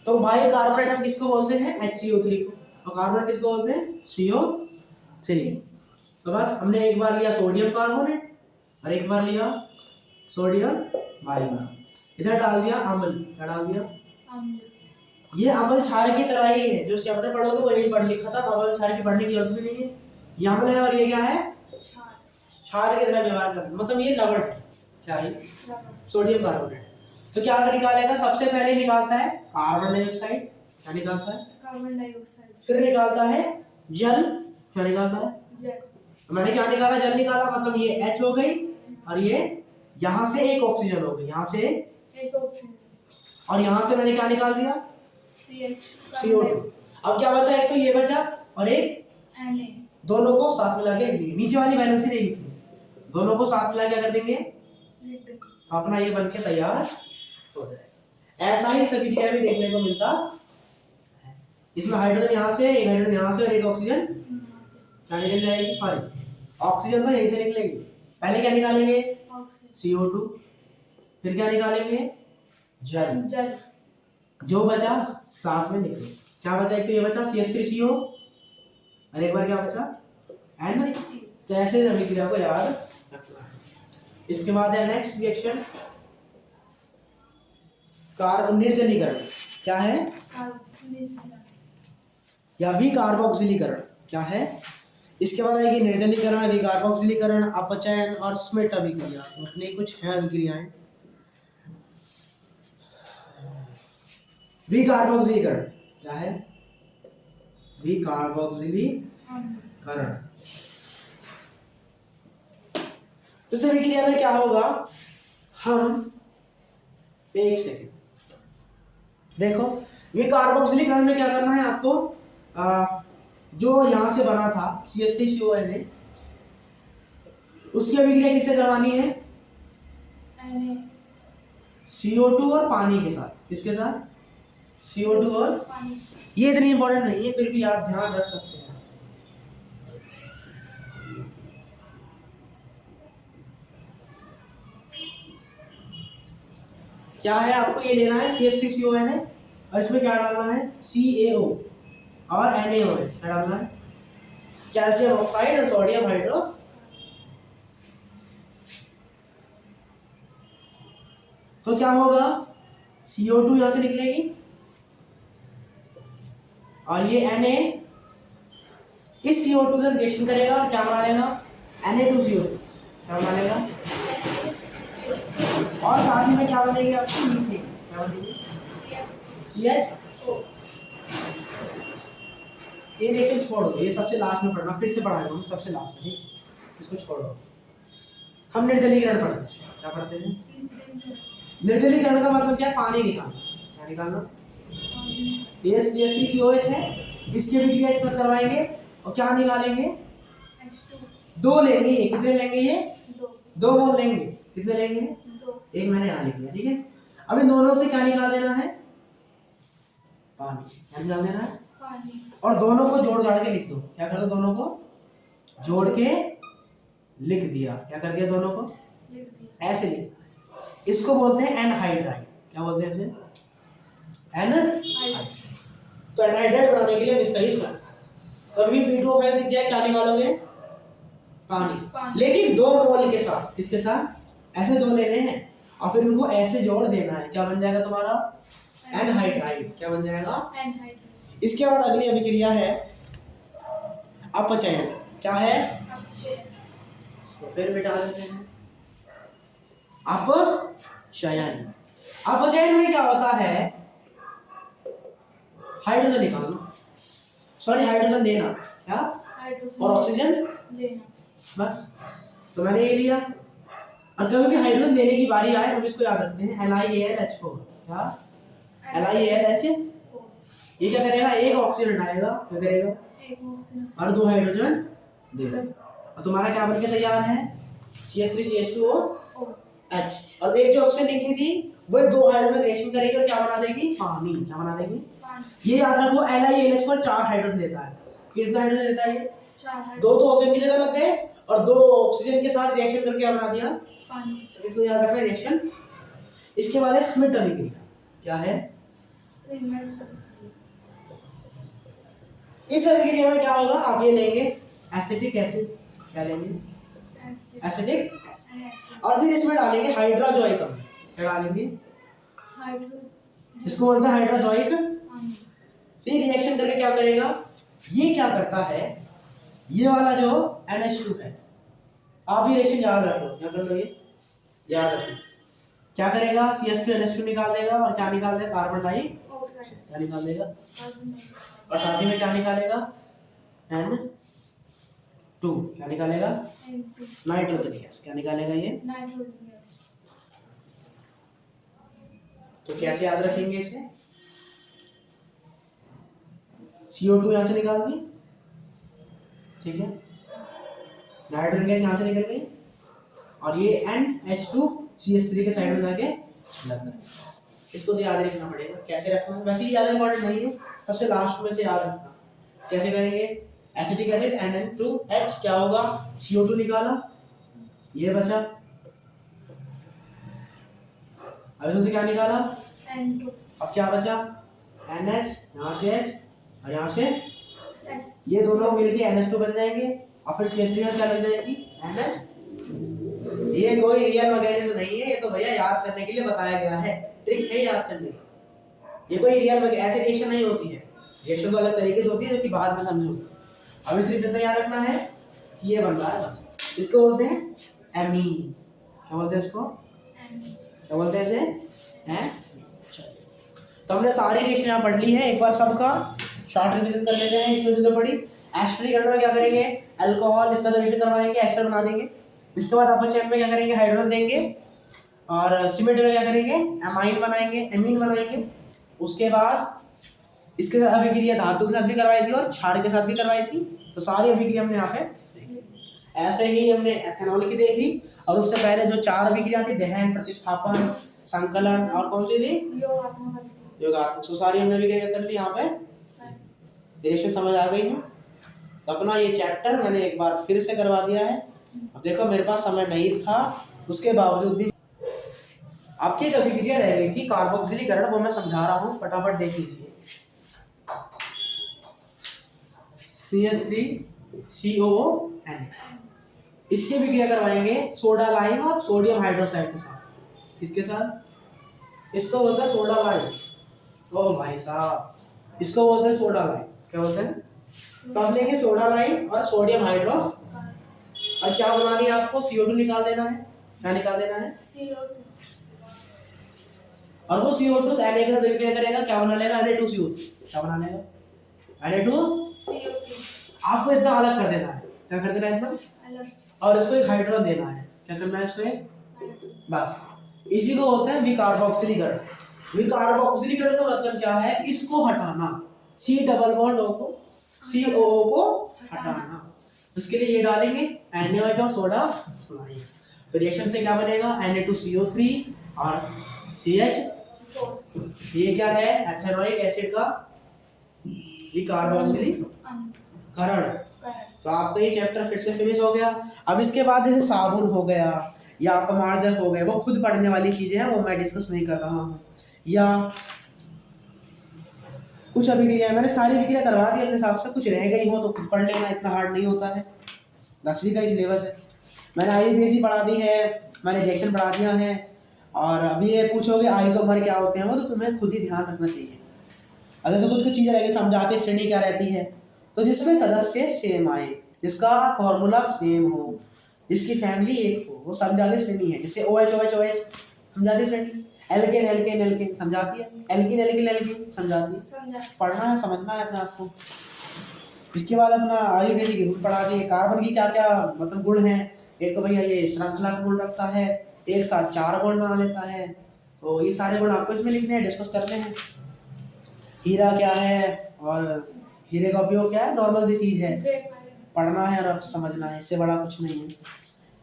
तो बाइकार्बोनेट हम किसको बोलते हैं? HCO3 को। और कार्बोनेट किसको बोलते हैं? CO3। तो बस हमने एक बार लिया सोडियम कार्बोनेट और एक बार लिया सोडियम बाइकार्बोनेट। इधर डाल दिया अम्ल। क्या डाल दिया? अम्ल। ये अम्ल क्षार की तरह ही है, जो चैप्टर पढ़ोगे वही पढ़ लिखा था। अम्ल क्षार की पढ़ने की जरूरत भी नहीं है। ये अम्ल है और ये क्या है? क्षार की तरह व्यवहार करता है, मतलब ये लवण है। क्या है? Sodium carbonate. तो क्या निकालेगा? सबसे पहले निकालता है कार्बन डाइऑक्साइड। क्या निकालता है? Carbon dioxide. फिर निकालता है जल। क्या निकालता है? जल। मैंने क्या निकाला? जल निकाला, मतलब ये H हो गई और ये यहाँ से एक ऑक्सीजन हो गई, यहाँ से एक ऑक्सीजन और यहाँ से मैंने क्या निकाल दिया? CO2। अब क्या बचा? एक तो ये बचा और एक Na। दोनों को साथ मिला के लिख देंगे। नीचे वाली वैलेंसी नहीं लिखनी, दोनों को साथ मिला के कर देंगे तो अपना ये बन के तैयार हो जाए। ऐसा ही सभी क्रिया में देखने को मिलता है। इसमें हाइड्रोजन यहाँ से, एक हाइड्रोजन यहाँ से और एक ऑक्सीजन क्या निकल जाएगी? सॉरी, ऑक्सीजन तो यहीं से निकलेगी। पहले क्या निकालेंगे? CO2। फिर क्या निकालेंगे? जल। जो बचा साथ में निकले। क्या बचा? एक तो ये बचा CH3CO और एक बार क्या बचा? N। तो ऐसे सभी क्रिया को याद रखना है। इसके बाद है नेक्स्ट रिएक्शन कार्बन निर्जलीकरण। क्या है? या विकार्बोक्सिलीकरण। क्या है? इसके बाद आएगी निर्जलीकरण, विकार्बोक्सिलीकरण, अपचयन और स्मिट अभिक्रिया। तो अपने कुछ हैं अभिक्रियाएं। विकार्बोक्सिलीकरण क्या है? विकार्बोक्सिलीकरण। तो इस अभिक्रिया में क्या होगा? हम एक सेकेंड देखो, विकार्बोक्सिलीकरण में क्या करना है आपको? जो यहां से बना था CH3CONA, उसकी अभिक्रिया किससे करवानी है? CO2 और पानी के साथ। किसके साथ? CO2 और पानी। ये इतनी इंपॉर्टेंट नहीं है, फिर भी आप ध्यान रख सकते हैं। क्या है? आपको ये लेना है CH3CONA और इसमें क्या डालना है? CaO और NaOH। क्या डालना है? कैल्शियम ऑक्साइड और सोडियम हाइड्रो। तो क्या होगा? CO2 यहां से निकलेगी और ये Na इस CO2 का रिएक्शन करेगा और क्या बना लेगा? Na2CO2। क्या बना लेगा? और साथ ही में क्या बनेगी आपकी? मीथेन। क्या बनेगी? CH। ये रिएक्शन छोड़ो, ये सबसे लास्ट में पढ़ना, फिर से पढ़ाएगा हम सबसे लास्ट में, ठीक? इसको छोड़ो। हम निर्जलीकरण पढ़ते हैं। क्या पढ़ते हैं? निर्जलीकरण का मतलब क्या है? पानी निकालना। क्या निकालना? ये CH3COH है, इसके भी क्रिया इसमें करवाएंगे और क्या निकालेंगे? दो लेंगे। ये कितने लेंगे? ये दो मोल लेंगे। कितने लेंगे? एक मैंने यहाँ लिख दिया, ठीक है। अब इन दोनों से क्या निकाल देना है? पानी। क्या निकाल देना है? पानी। और दोनों को जोड़ जाड़ के लिख दो। क्या कर दो? दोनों को जोड़ के लिख दिया। क्या कर दिया? दोनों को लिख दिया। ऐसे लिख, इसको बोलते हैं एनहाइड्राइड। क्या बोलते हैं इसे? एनहाइड्राइड। तो एनहाइड्राइड बनाने के लिए हम इसका यूज करते हैं। कभी P2O5 दिख जाए, क्या निकालोगे? पानी। लेकिन 2 मोल के साथ। किसके साथ? ऐसे 2 लेने हैं और फिर उनको ऐसे जोड़ देना है। क्या बन जाएगा तुम्हारा? एनहाइड्राइड। क्या बन जाएगा? एनहाइड्राइड। इसके बाद अगली अभिक्रिया है अपचयन। क्या है? तो फिर मिटा देते हैं। अपचयन। अपचयन में क्या होता है? हाइड्रोजन निकालना, सॉरी हाइड्रोजन देना। क्या? और ऑक्सीजन लेना। बस। तो मैंने ये लिया और कभी भी हाइड्रोजन देने की बारी आए हम इसको याद रखते हैं NiAlH4। क्या? NiAlH4। ये क्या करेगा? एक ऑक्सीजन हटाएगा। क्या करेगा? एक ऑक्सीजन और 2 हाइड्रोजन देगा। और तुम्हारा क्या बनके तैयार है? CH3CH2OH। और एक जो ऑक्सीजन निकली थी वो दो हाइड्रोजन रिएक्शन करेगी और क्या बना देगी? पानी। क्या बना देगी? पानी। ये याद रखो NaLH पर 4 हाइड्रोजन देता है। कितना हाइड्रोजन देता है ये? 4 दो तो ऑक्सीजन की जगह लग गए और दो ऑक्सीजन के साथ रिएक्शन करके क्या बना दिया? पानी। इतना याद रखना रिएक्शन। इसके बाद है स्मिट अभिक्रिया। क्या है? सीमेंट। इस अभिक्रिया में क्या होगा? आप ये लेंगे एसिटिक एसिड। क्या लेंगे? एसिड। Acetic acid. और फिर इसमें डालेंगे हाइड्रोजोइकम। क्या डालेंगे? हाइड्रो। इसको बोलते हैं हाइड्रोजोइक। पानी। ये रिएक्शन करके क्या करेगा? ये क्या करता है? ये वाला जो NH2 है, आप ये रिएक्शन याद रखो। क्या कर लो? ये याद रखो। क्या करेगा? CH3NH2 निकाल देगा और क्या निकाल देगा? Carbon dioxide. क्या निकाल देगा? और साथ ही में क्या निकालेगा? N2। क्या निकालेगा? Nitrogen gas. क्या निकालेगा ये? Nitrogen gas. तो कैसे याद रखेंगे इसे? CO2 यहाँ से निकाल दी, ठीक है, नाइट्रोजन गैस यहाँ से निकल गई और ये NH2 CH3 के साइड में जाके लग गया। इसको तो याद रखना पड़ेगा। कैसे रखना है? वैसे ही ज़्यादा इंपॉर्टेंट नहीं है, सबसे लास्ट में से याद रखना। कैसे करेंगे? एसिटिक एसिड NN2H क्या होगा? CO2 निकाला, ये बचा, अब इसमें से क्या निकाला? N2। अब क्या बचा? NH, यहाँ से H और यहाँ से S। ये दोनों मिलके NH2 बन जाएंगे और फिर CH3 का क्या लग जाएगी? NH। ये कोई रियल मैकेनिज्म नहीं है, ये तो भैया याद करने के लिए बताया गया है, ट्रिक नहीं याद करने की। ये कोई रियल ऐसे रिएक्शन नहीं होती है, रिएक्शन तो अलग तरीके से होती है जो कि बाद में समझो। अब सिर्फ इतना याद रखना है कि ये बन रहा है बस। इसको बोलते हैं एमीन। क्या बोलते हैं इसको? क्या बोलते हैं इसे? हैं? तो हमने सारी रिएक्शन यहाँ पढ़ ली है, एक बार सबका शॉर्ट रिवीजन कर लेते हैं। इसमें जो पढ़ी एस्टरीकरण में क्या करेंगे? अल्कोहल इसका रिएक्शन करवाएंगे, एस्टर बना देंगे। इसके बाद अपर चेन में क्या करेंगे? हाइड्रोजन देंगे और सीमेंट में क्या करेंगे? एमाइन बनाएंगे, एमीन बनाएंगे। उसके बाद इसके साथ अभिक्रिया धातु के साथ भी करवाई थी और क्षार के साथ भी करवाई थी। तो सारी अभिक्रिया हमने यहाँ पे ऐसे ही हमने एथेनॉल की देखी और उससे पहले जो 4 अभिक्रिया थी, दहन, प्रतिस्थापन, संकलन और कौन सी थी? योगात्मक। तो सारी हमने अभिक्रिया कर ली। यहाँ पे रिएक्शन समझ आ गई है। तो अपना ये चैप्टर मैंने एक बार फिर से करवा दिया है। अब देखो मेरे पास समय नहीं था, उसके बावजूद भी आपकी एक अभिक्रिया रह गई थी कार्बोक्सिलीकरण, वो मैं समझा रहा हूँ, फटाफट देख लीजिए। CH3COON इसकी अभिक्रिया करवाएंगे सोडा लाइम और सोडियम हाइड्रोक्साइड के साथ। किसके साथ? इसको बोलते हैं सोडा लाइम। ओ भाई साहब, इसको बोलते हैं सोडा लाइम। क्या बोलते हैं? तो आप लेंगे सोडा लाइम और सोडियम हाइड्रो और क्या बनानी है आपको? CO2 निकाल देना है। क्या निकाल देना है? CO2। और वो CO2 से Na के साथ अभिक्रिया करेगा, क्या बना लेगा? Na2CO3। क्या बना लेगा? CO3। आपको इतना अलग कर देना है। क्या कर देना है इतना? अलग। और इसको एक हाइड्रोजन देना है। क्या करना है इसमें? बस इसी को बोलते हैं विकार्बोक्सिलीकरण। विकार्बोक्सिलीकरण का मतलब क्या है? इसको हटाना, C डबल बॉन्ड O को, COO को हटाना। उसके लिए ये डालेंगे NaOH और सोडा लाइम। तो रिएक्शन से क्या बनेगा? Na2CO3 और CH। ये क्या है? एथेनोइक एसिड का विकार्बोक्सिलीकरण। तो आपका ये चैप्टर फिर से फिनिश हो गया। अब इसके बाद जैसे साबुन हो गया या अपमार्जक हो गए, वो खुद पढ़ने वाली चीजें हैं, वो मैं डिस्कस नहीं कर रहा हूँ। या कुछ अभिक्रिया मैंने सारी अभिक्रिया करवा दी अपने हिसाब से, कुछ रह गई हो तो खुद पढ़ लेना, इतना हार्ड नहीं होता है। 10वीं का ही सिलेबस है। मैंने IUPAC पढ़ा दी है, मैंने रिएक्शन पढ़ा दिया है। और अभी ये पूछोगे आइसोमर क्या होते हैं, वो तो तुम्हें खुद ही ध्यान रखना चाहिए। अगर से कुछ कुछ चीज़ें रह गई, समझाते श्रेणी क्या रहती है, तो जिसमें सदस्य सेम आए, जिसका फॉर्मूला सेम हो, जिसकी फैमिली एक हो, वो समझाते श्रेणी है। जैसे OH OH OH समझाते श्रेणी, एल्केन एल्केन एल्केन समझाती है, एल्किन एल्किन एल्किन समझाती है। पढ़ना है, समझना है अपने आप को। इसके बाद अपना आयुर्वेदिक गुण पढ़ा दिए। कार्बन की क्या क्या मतलब गुण हैं? एक तो भैया ये श्रृंखला का गुण रखता है, एक साथ 4 गुण बना लेता है। तो ये सारे गुण आपको इसमें लिखने हैं, डिस्कस करते हैं। हीरा क्या है और हीरे का उपयोग क्या है, नॉर्मल सी चीज़ है, पढ़ना है और अब समझना है, इससे बड़ा कुछ नहीं है।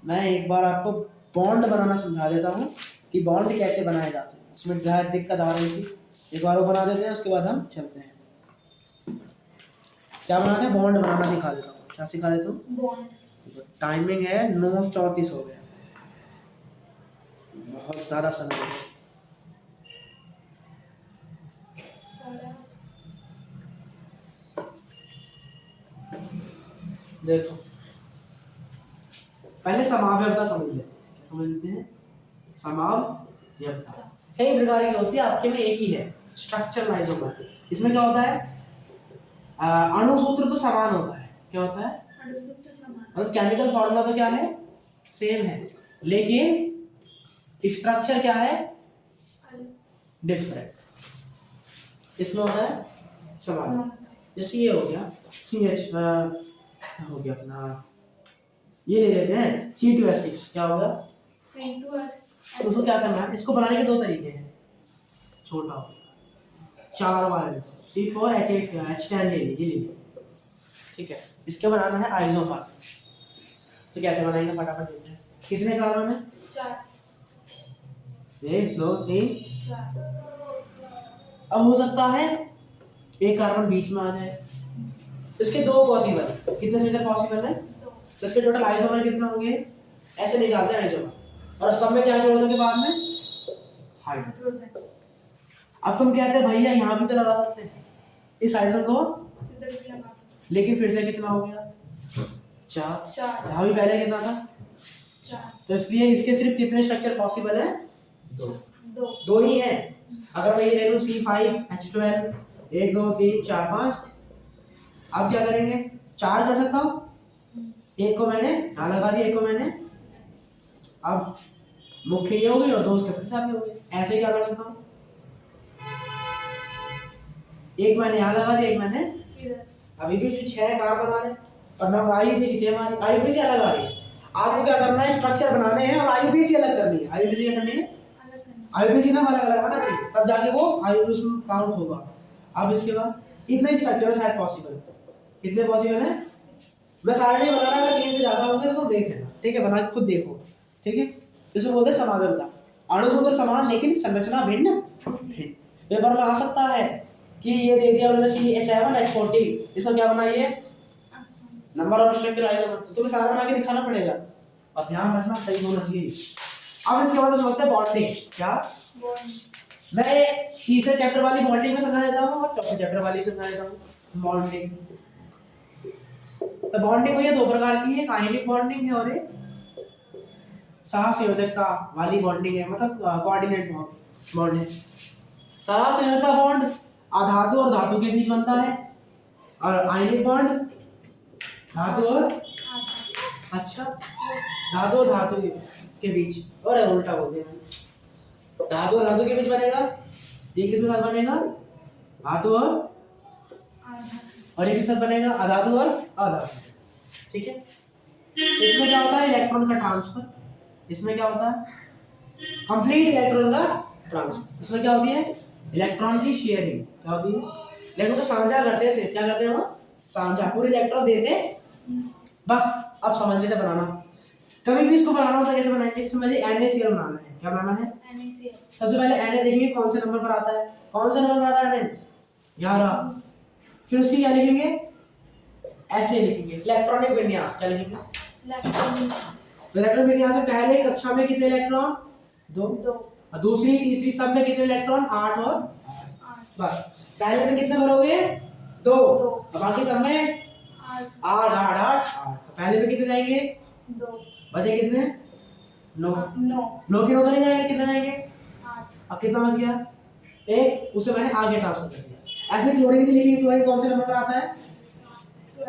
मैं एक बार आपको बॉन्ड बनाना समझा देता हूँ कि बॉन्ड कैसे बनाए जाते हैं। उसमें ज़्यादा दिक्कत आ रही थी, एक बार वो बना देते हैं, उसके बाद हम चलते हैं। क्या बनाते हैं? बॉन्ड बनाना सिखा देता हूँ। क्या सिखा देता हूँ? बॉन्ड। टाइमिंग है 9:34 हो गया, बहुत ज़्यादा समय हो गया। देखो पहले समावयवता समझ लेते हैं। क्या समझ लेते हैं? समावयवता कई प्रकार की होती है, आपके में एक ही है, स्ट्रक्चर लाइजोमर। इसमें क्या होता है? अणुसूत्र तो समान होता है। क्या होता है? अणुसूत्र समान। और केमिकल फॉर्मूला तो क्या है? सेम है, लेकिन स्ट्रक्चर क्या है? डिफरेंट। इसमें होता है समान। जैसे ये हो गया CH हो गया अपना, ये ले लेते हैं C2H6। क्या होगा? तो उसको क्या करना है? इसको बनाने के दो तरीके हैं, छोटा हो 4 वाले C4H10 ले लीजिए, ठीक है। इसके बनाना है आइसोमर। तो कैसे बनाएंगे फटाफट देखते हैं। कितने कार्बन है? 4। 1 2 3 4। अब हो सकता है एक कार्बन बीच में आ जाए, इसके दो पॉसिबल है। कितने स्पेशल पॉसिबल है? 2। तो इसके टोटल आइसोमर कितने होंगे? ऐसे निकालते हैं आइसोमर, और सब में क्या जोड़ दोगे बाद में? हाइड्रोजन। अब तुम कहते हैं भैया यहाँ भी तो लगा सकते हैं इस हाइड्रोजन को, इधर भी लगा सकते लेकिन फिर से कितना हो गया? 4। 4। यहाँ भी पहले कितना था? 4। तो इसलिए इसके सिर्फ कितने स्ट्रक्चर पॉसिबल है? 2। 2। 2 ही है। अगर मैं ये ले लूँ C5H12 1 2 3 4 5, अब क्या करेंगे? 4 कर सकता हूँ, एक को मैंने यहाँ लगा दिया, एक को मैंने, अब मुख्य ये हो गई और 2 उसके प्रतिशत भी हो गए। ऐसे क्या कर सकता हूँ? एक मैंने यहाँ लगा दिया, एक मैंने इधर। अभी भी जो 6 कार्बन आ रहे हैं, और मैं IUPAC सेम आ रही है, IUPAC अलग आ रही है। आपको क्या करना है? स्ट्रक्चर बनाने हैं और IUPAC अलग करनी है। IUPAC क्या करनी है? अलग करना। IUPAC ना अलग अलग आना चाहिए, तब जाके वो IUPAC में काउंट होगा। अब इसके बाद इतना ही स्ट्रक्चर है शायद पॉसिबल। कितने पॉसिबल है? मैं सारे नहीं बना रहा, अगर 3 से ज्यादा होंगे तो तुम देख लेना, ठीक है, बना के खुद देखो, ठीक है। जैसे बोलते हैं समावयवता, अणुसूत्र समान लेकिन संरचना भिन्न भिन्न। पेपर में आ सकता है कि ये दे दिया उन्होंने C7H14, इसका क्या बनाइए? नंबर ऑफ स्ट्रक्चर आइसोमर, तो तुम्हें सारा बना के दिखाना पड़ेगा और ध्यान रखना सही होना चाहिए। अब इसके बाद समझते हैं बॉन्डिंग। क्या? बॉन्ड। मैं तीसरे चैप्टर वाली बॉन्डिंग में समझा देता हूँ और चौथे चैप्टर वाली समझा देता हूँ बॉन्डिंग। तो बॉन्डिंग भैया 2 प्रकार की है, आयनिक बॉन्डिंग है और एक सहसंयोजकता वाली बॉन्डिंग है, मतलब कोऑर्डिनेट बॉन्ड है। सहसंयोजकता बॉन्ड अधातु और धातु के बीच बनता है, और आयनिक बॉन्ड धातु और अच्छा धातु और धातु के बीच, और उल्टा बोल दिया, धातु और धातु के बीच बनेगा। ये किसके साथ बनेगा? धातु और ये किसके साथ बनेगा? अधातु और अधातु, ठीक है। इसमें क्या होता है? इलेक्ट्रॉन का ट्रांसफर। इसमें क्या होता है? कंप्लीट इलेक्ट्रॉन का ट्रांसफर। इसमें क्या होती है? इलेक्ट्रॉन की शेयरिंग। क्या होती है? इलेक्ट्रॉन को साझा करते हैं, क्या करते हैं वो? साझा, पूरे इलेक्ट्रॉन देते बस। अब समझ लेते बनाना, कभी भी इसको बनाना होता है कैसे बनाएंगे? इसमें मुझे NaCl बनाना है। क्या बनाना है? NaCl। सबसे पहले Na देखेंगे कौन से नंबर पर आता है। कौन से नंबर पर आता है? 11। फिर उसकी क्या लिखेंगे? ऐसे लिखेंगे इलेक्ट्रॉनिक विन्यास। क्या लिखेंगे? इलेक्ट्रॉनिक विन्यास में पहले कक्षा में कितने इलेक्ट्रॉन? 2। और दूसरी तीसरी सब में कितने इलेक्ट्रॉन? 8 और 8। बस पहले में कितने भरोगे? 2। और बाकी सब में 8 8 8 8। पहले में कितने जाएंगे? 2। बचे कितने? 9 9 की 9 तो नहीं जाएंगे, कितने जाएंगे? 8। अब कितना बच गया? 1, उसे मैंने आगे ट्रांसफर कर दिया। ऐसे क्लोरीन की लिखेंगे, क्लोरीन कौन से नंबर पर आता है?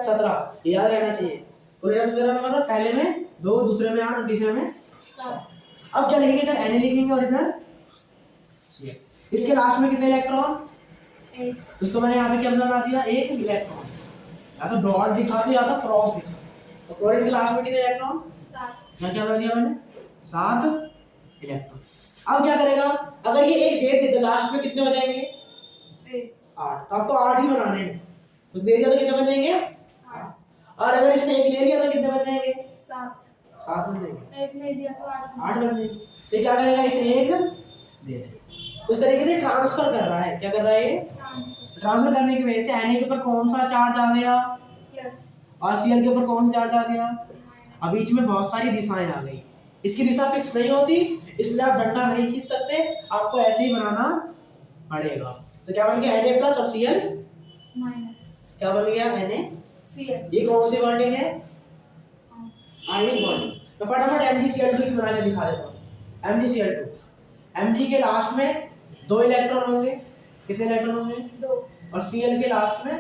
17। याद रहना चाहिए। क्लोरीन दूसरा नंबर पर, पहले में 2, दूसरे में 8 और तीसरे में 7। अब क्या लिखेंगे? इधर Na लिखेंगे और इधर Cl। इसके लास्ट में कितने इलेक्ट्रॉन? 8। इसको मैंने यहाँ पे क्या बना दिया? 1 इलेक्ट्रॉन, या तो डॉट दिखा दो या तो क्रॉस दिखा दो। तो क्लोरीन के लास्ट में कितने इलेक्ट्रॉन? 7। यहाँ क्या बना दिया मैंने? 7 इलेक्ट्रॉन। अब क्या करेगा? अगर ये 1 दे दे तो लास्ट में कितने हो जाएंगे? 8। तो आपको 8 ही बनाने हैं, तो दे दिया तो कितने बन जाएंगे? 8। और अगर इसने 1 ले लिया तो कितने बन जाएंगे? 7 बन जाएंगे। 1 ले लिया तो 8 बन जाएंगे। तो क्या करेगा? इसे 1 दे दे, उस तरीके से ट्रांसफर कर रहा है। क्या कर रहा है ये? ट्रांसफर ट्रांसफर करने की वजह से Na के ऊपर कौन सा चार्ज आ गया प्लस और Cl के ऊपर कौन सा चार्ज आ गया। माइनस। अब बीच में बहुत सारी दिशाएं आ गई, इसकी दिशा फिक्स नहीं होती, इसलिए आप डंडा नहीं खींच सकते, आपको ऐसे ही बनाना पड़ेगा। तो क्या बन गया Na प्लस और Cl माइनस क्या बन गया Na। Cl। ये कौन सी बॉन्डिंग है? Ionic bonding. तो फटाफट MgCl2 की बना के दिखा देता हूँ। MgCl2 Mg के लास्ट में 2 इलेक्ट्रॉन होंगे। कितने इलेक्ट्रॉन होंगे? 2 और Cl के लास्ट में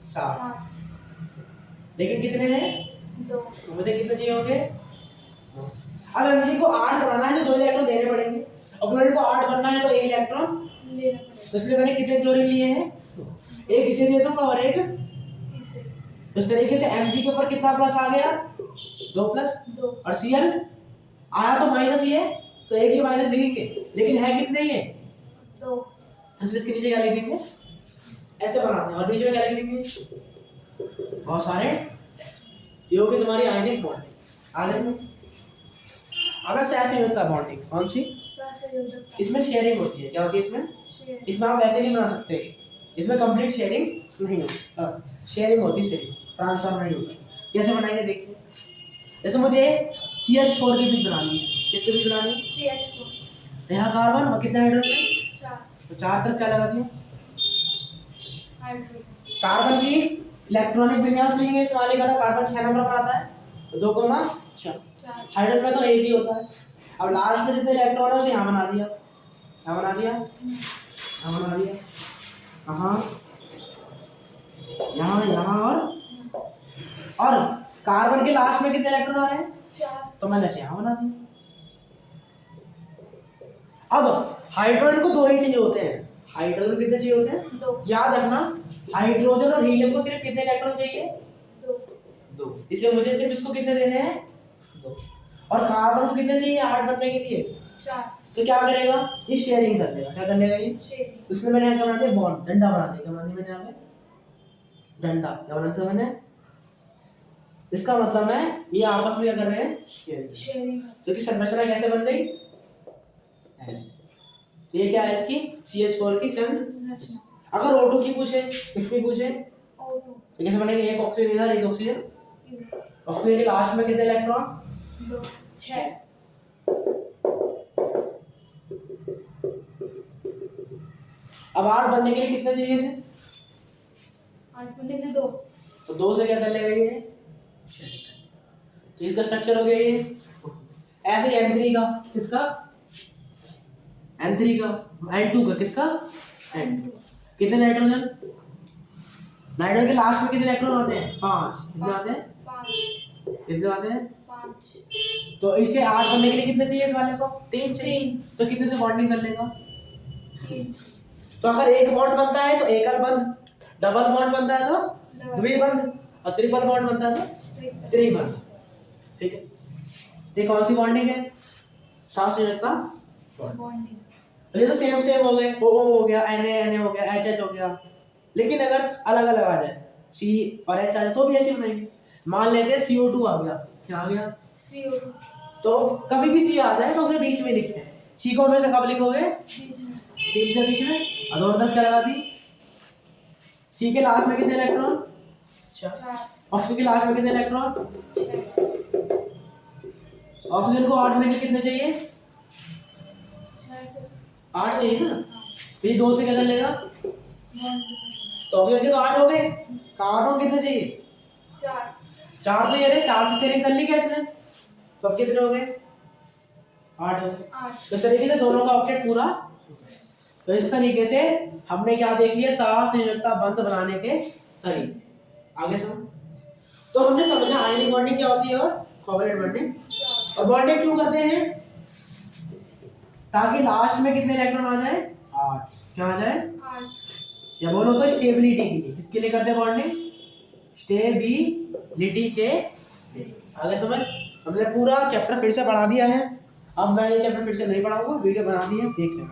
7। 7 लेकिन कितने हैं? 2 तो मुझे कितने चाहिए होंगे? अब Mg को 8 बनाना है तो 2 इलेक्ट्रॉन देने पड़ेंगे, और क्लोरीन को 8 बनना है तो 1 इलेक्ट्रॉन लेना पड़ेगा। तो इसलिए मैंने कितने क्लोरीन लिए हैं? एक इसे दे दूंगा और एक इसे इस तरीके से Mg के ऊपर कितना प्लस आ गया? 2 प्लस। 2 और Cl आया तो माइनस ही है, तो एक ही माइनस लिखेंगे, लेकिन है कितने ये? 2 इसलिए इसके नीचे क्या लिखेंगे? ऐसे बनाते हैं, और बीच में क्या लिख देंगे? बहुत सारे। ये होगी तुम्हारी आयनिक बॉन्डिंग। आगे अब सहसंयोजकता बॉन्डिंग कौन सी? सहसंयोजकता। इसमें शेयरिंग होती है। क्या होती है इसमें? शेयर। इसमें आप वैसे नहीं बना सकते, इसमें कंप्लीट शेयरिंग नहीं होती। शेयरिंग होती है, शेयरिंग ट्रांसफर नहीं होता। कैसे बनाएंगे देखते हैं। जैसे मुझे CH4 की बीच बनानी है। किसके बीच बनानी है? CH4। यहाँ कार्बन और कितने हाइड्रोजन? 4 तो 4 तरफ क्या लगा दिया? हाइड्रोजन। कार्बन की इलेक्ट्रॉनिक विन्यास नहीं है, इस वाले का कार्बन 6 नंबर पर आता है, तो 2,4। 4 हाइड्रोजन में तो एक ही होता है। अब लास्ट में जितने इलेक्ट्रॉन है उसे यहाँ बना दिया। क्या बना दिया? यहाँ बना दिया। कहाँ? यहाँ, यहाँ और कार्बन के लास्ट में कितने इलेक्ट्रॉन आ रहे हैं? 4 तो मैंने इसे यहाँ बना दिया। अब हाइड्रोजन को 2 ही चाहिए होते हैं। हाइड्रोजन कितने चाहिए होते हैं? 2 याद रखना, हाइड्रोजन और हीलियम को सिर्फ कितने इलेक्ट्रॉन चाहिए? 2। इसलिए मुझे सिर्फ इसको कितने देने हैं? 2। और कार्बन को कितने चाहिए 8 बनने के लिए? 4 तो क्या करेगा? ये शेयरिंग कर लेगा। क्या कर लेगा ये? शेयरिंग। उसमें मैंने यहाँ क्या बना दिया? बॉन्ड, डंडा बना दिया। क्या बना दिया मैंने यहाँ पे? डंडा। क्या बना दिया मैंने? इसका मतलब है ये आपस में क्या कर रहे हैं? शेयरिंग। शेयरिंग। तो इसकी संरचना कैसे बन गई? ऐसे। तो ये क्या है इसकी? CH4 की संरचना। अगर O2 की पूछे, इसकी पूछे O2 तो कैसे बनेगी? एक ऑक्सीजन इधर, एक ऑक्सीजन इधर। ऑक्सीजन के लास्ट में कितने इलेक्ट्रॉन? 2 6 अब 8 बनने के लिए कितने चाहिए इसे? 8 बनने के 2 तो 2 से क्या कर लेगा ये? तो इसका स्ट्रक्चर हो गया ये। ऐसे ही N3 का, किसका? N3 का, N2 का, किसका? N2। कितने नाइट्रोजन? नाइट्रोजन के लास्ट में कितने इलेक्ट्रॉन आते हैं? 5। कितने आते हैं? 5 कितने आते हैं? 5 तो इसे 8 बनने के लिए कितने चाहिए इस वाले को? 3 चाहिए। 3 तो कितने से बॉन्डिंग कर लेगा? 3 तो अगर एक बॉन्ड बनता है तो एकल बंध, डबल बॉन्ड बनता है तो द्विबंध, और ट्रिपल बॉन्ड बनता है तो त्रिबंध। ठीक है, ये कौन सी बॉन्डिंग है? सहसंयोजकता बॉन्डिंग। ये तो सेम सेम हो गए, OO हो गया, Na हो गया, HH हो गया। लेकिन अगर अलग अलग आ जाए, C और H आ जाए तो भी ऐसे बनाएंगे। मान लेते हैं CO2 आ गया। क्या आ गया? CO2 तो कभी भी C आ जाए तो उसे बीच में लिखते हैं। C को हमेशा कब लिखोगे? बीच में। तीन के बीच में। और दोनों तरफ क्या लगा दी? C के लास्ट में कितने इलेक्ट्रॉन? 4। 4 ऑक्सीजन के लास्ट में कितने इलेक्ट्रॉन? 6 ऑक्सीजन को 8 बनने के लिए कितने चाहिए? 8 चाहिए ना। तो ये 2 से क्या कर लेगा? तो ऑक्सीजन के तो 8 हो गए। कार्बन कितने चाहिए? 4 तो ये रहे, 4 से शेयरिंग कर ली क्या इसने? तो अब कितने हो गए? 8 हो गए। 8 तो इस तरीके से दोनों का ऑक्टेट पूरा। तो इस तरीके से हमने क्या देख लिया? सहसंयोजकता बंध बनाने के तरीके। आगे समझ। तो हमने समझा आयनिक बॉन्डिंग क्या होती है और कोवैलेंट बॉन्डिंग। और बॉन्डिंग क्यों करते हैं? ताकि लास्ट में कितने इलेक्ट्रॉन आ जाए? 8। क्या आ जाए? 8 या बोलो तो स्टेबिलिटी के लिए। किसके लिए करते हैं बॉन्डिंग? स्टेबिलिटी के लिए। आगे समझ। हमने पूरा चैप्टर फिर से पढ़ा दिया है। अब मैं ये चैप्टर फिर से नहीं पढ़ाऊंगा, वीडियो बना दी है, देख लेना।